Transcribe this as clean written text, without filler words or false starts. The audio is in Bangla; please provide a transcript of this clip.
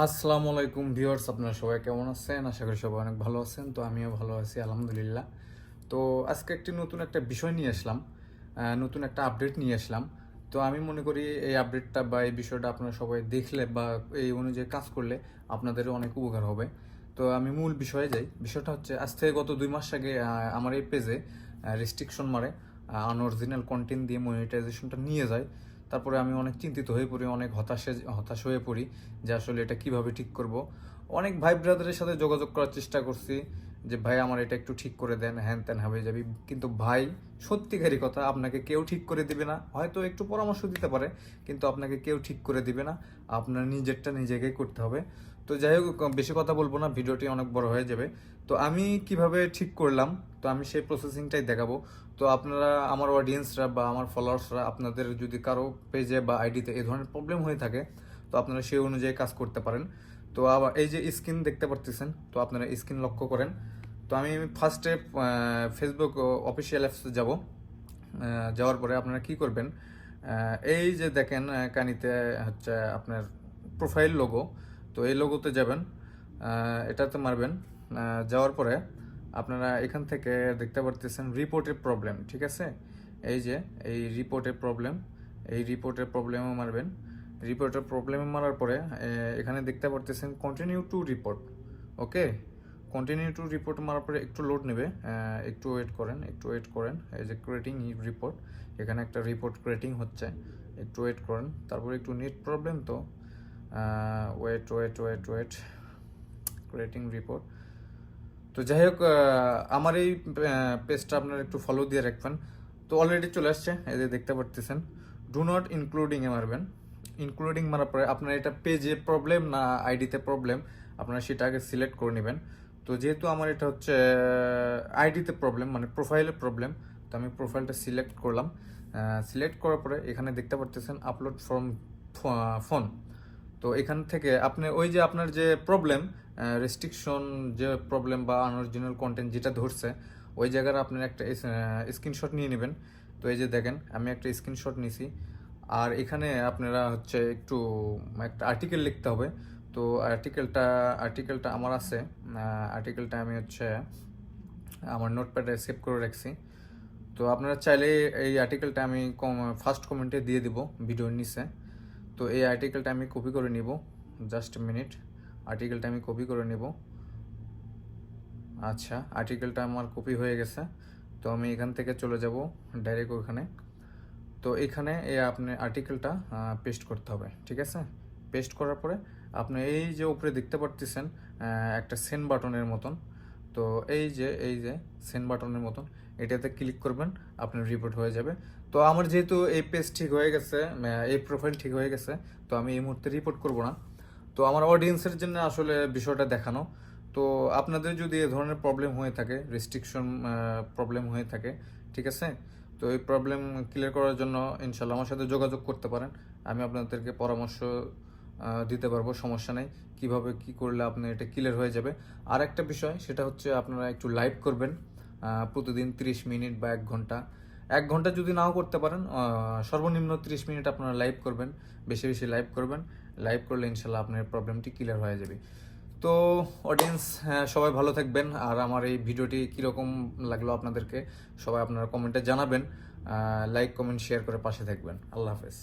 আসসালামু আলাইকুম ভিউয়ার্স, আপনারা সবাই কেমন আছেন? আশা করি সবাই অনেক ভালো আছেন। তো আমিও ভালো আছি আলহামদুলিল্লাহ। তো আজকে নতুন একটা বিষয় নিয়ে আসলাম, নতুন একটা আপডেট নিয়ে আসলাম। তো আমি মনে করি এই আপডেটটা বা এই বিষয়টা আপনারা সবাই দেখলে বা এই অনুযায়ী কাজ করলে আপনাদেরও অনেক উপকার হবে। তো আমি মূল বিষয়ে যাই। বিষয়টা হচ্ছে, আজ থেকে গত 2 মাস আগে আমার এই পেজে রেস্ট্রিকশন মারে, আনঅরিজিনাল কন্টেন্ট দিয়ে মনিটাইজেশনটা নিয়ে যায়। তারপরে আমি অনেক চিন্তিত হয়ে পড়ি, অনেক হতাশ হয়ে পড়ি যে আসলে এটা কিভাবে ঠিক করব। অনেক ভাই ব্রাদারের সাথে যোগাযোগ করার চেষ্টা করছি যে ভাই আমার এটা একটু ঠিক করে দেন, হ্যান ত্যান হবে যাবি। কিন্তু ভাই, সত্যিকারই কথা, আপনাকে কেউ ঠিক করে দিবে না। হয়তো একটু পরামর্শ দিতে পারে, কিন্তু আপনাকে কেউ ঠিক করে দিবে না। আপনার নিজেরটা নিজেকেই করতে হবে। তো যাই হোক, বেশি কথা বলবো না, ভিডিওটি অনেক বড় হয়ে যাবে। তো আমি কিভাবে ঠিক করলাম, তো আমি সেই প্রসেসিংটাই দেখাবো। তো আপনারা, আমার অডিয়েন্সরা বা আমার ফলোয়ার্সরা, আপনাদের যদি কারো পেজে বা আইডিতে এই ধরনের প্রবলেম হয়ে থাকে, তো আপনারা সেই অনুযায়ী কাজ করতে পারেন। তো আবার এই যে স্ক্রিন দেখতে পারতেছেন, তো আপনারা স্ক্রিন লক্ষ্য করেন। তো আমি ফার্স্টে ফেসবুক অফিসিয়াল অ্যাপসে যাব। যাওয়ার পরে আপনারা কি করবেন, এই যে দেখেন কানিতে হচ্ছে আপনার প্রোফাইল লোগো। তো এই লোগোতে যাবেন, এটাতে মারবেন। যাওয়ার পরে আপনারা এখান থেকে দেখতে পারতেছেন রিপোর্টের প্রবলেম, ঠিক আছে? এই যে এই রিপোর্টের প্রবলেম, এই রিপোর্টের প্রবলেমও মারবেন। রিপোর্টের প্রবলেমে মারার পরে এখানে দেখতে পারতেছেন continue to report. Okay, continue to report মারার পরে একটু লোড নেবে, একটু ওয়েট করেন, একটু ওয়েট করেন। এই যে ক্রিয়েটিং রিপোর্ট, এখানে একটা রিপোর্ট ক্রিয়েটিং হচ্ছে, একটু ওয়েট করেন। তারপরে একটু নেট প্রবলেম, তো wait wait wait wait, creating report. তো যাই হোক, আমার এই পেজটা আপনারা একটু ফলো দিয়ে রাখবেন। তো অলরেডি চলে আসছে, এই যে দেখতে পারতেছেন। ডু নট ইনক্লুডিংয়ে মারবেন। ইনক্লুডিং মারার পরে আপনার এটা পেজে প্রবলেম না আইডিতে প্রবলেম, আপনারা সেটা আগে সিলেক্ট করে নেবেন। তো যেহেতু আমার এটা হচ্ছে আইডিতে প্রবলেম, মানে প্রোফাইলে প্রবলেম, তো আমি প্রোফাইলটা সিলেক্ট করলাম। সিলেক্ট করার পরে এখানে দেখতে পারতেছেন আপলোড ফ্রম ফোন। তো এখান থেকে আপনি ওই যে আপনার যে প্রবলেম, রেস্ট্রিকশন যে প্রবলেম বা আনঅরিজিনাল কন্টেন্ট যেটা ধরছে, ওই জায়গার আপনার একটা স্ক্রিনশট নিয়ে নেবেন। তো এই যে দেখেন, আমি একটা স্ক্রিনশট নিছি। আর এখানে আপনারা হচ্ছে একটু একটা আর্টিকেল লিখতে হবে। তো আর্টিকেলটা আমার আছে। আর্টিকেলটা আমি হচ্ছে আমার নোটপ্যাডে সেভ করে রাখছি। তো আপনারা চাইলে এই আর্টিকেলটা আমি ফার্স্ট কমেন্টে দিয়ে দিব ভিডিওর নিচে। তো এই আর্টিকেলটা আমি কপি করে নিব, জাস্ট মিনিট। আর্টিকেলটা আমি কপি করে নিব। আচ্ছা, আর্টিকেলটা আমার কপি হয়ে গেছে। তো আমি এখান থেকে চলে যাব ডাইরেক্ট ওখানে। তো এখানে এই আপনি আর্টিকেলটা পেস্ট করতে হবে, ঠিক আছে? পেস্ট করার পরে আপনি এই যে উপরে দেখতে পারতেছেন একটা সেন্ড বাটনের মতন। তো এই যে সেন্ড বাটনের মতন, এটাতে ক্লিক করবেন, আপনার রিপোর্ট হয়ে যাবে। তো আমার যেহেতু এই পেজ ঠিক হয়ে গেছে, এই প্রোফাইল ঠিক হয়ে গেছে, তো আমি এই মুহূর্তে রিপোর্ট করব না। তো আমার অডিয়েন্সের জন্য আসলে বিষয়টা দেখানো। তো আপনাদের যদি এ ধরনের প্রবলেম হয়ে থাকে, রেস্ট্রিকশন প্রবলেম হয়ে থাকে, ঠিক আছে? তো এই প্রবলেম ক্লিয়ার করার জন্য ইনশাল্লাহ আমার সাথে যোগাযোগ করতে পারেন। আমি আপনাদেরকে পরামর্শ দিতে পারবো, সমস্যা নেই। কিভাবে কি করলে আপনি এটা ক্লিয়ার হয়ে যাবে। আর একটা বিষয়, সেটা হচ্ছে আপনারা একটু লাইভ করবেন, প্রতিদিন 30 মিনিট বা 1 ঘন্টা। 1 ঘন্টা যদি নাও করতে পারেন, সর্বনিম্ন 30 মিনিট আপনারা লাইভ করবেন। বেশি বেশি লাইভ করবেন। লাইভ করলে ইনশাল্লাহ আপনার প্রবলেমটি ক্লিয়ার হয়ে যাবে। তো অডিয়েন্স, সবাই ভালো থাকবেন। আর আমার এই ভিডিওটি কীরকম লাগলো আপনাদেরকে, সবাই আপনারা কমেন্টে জানাবেন। লাইক কমেন্ট শেয়ার করে পাশে থাকবেন। আল্লাহ হাফেজ।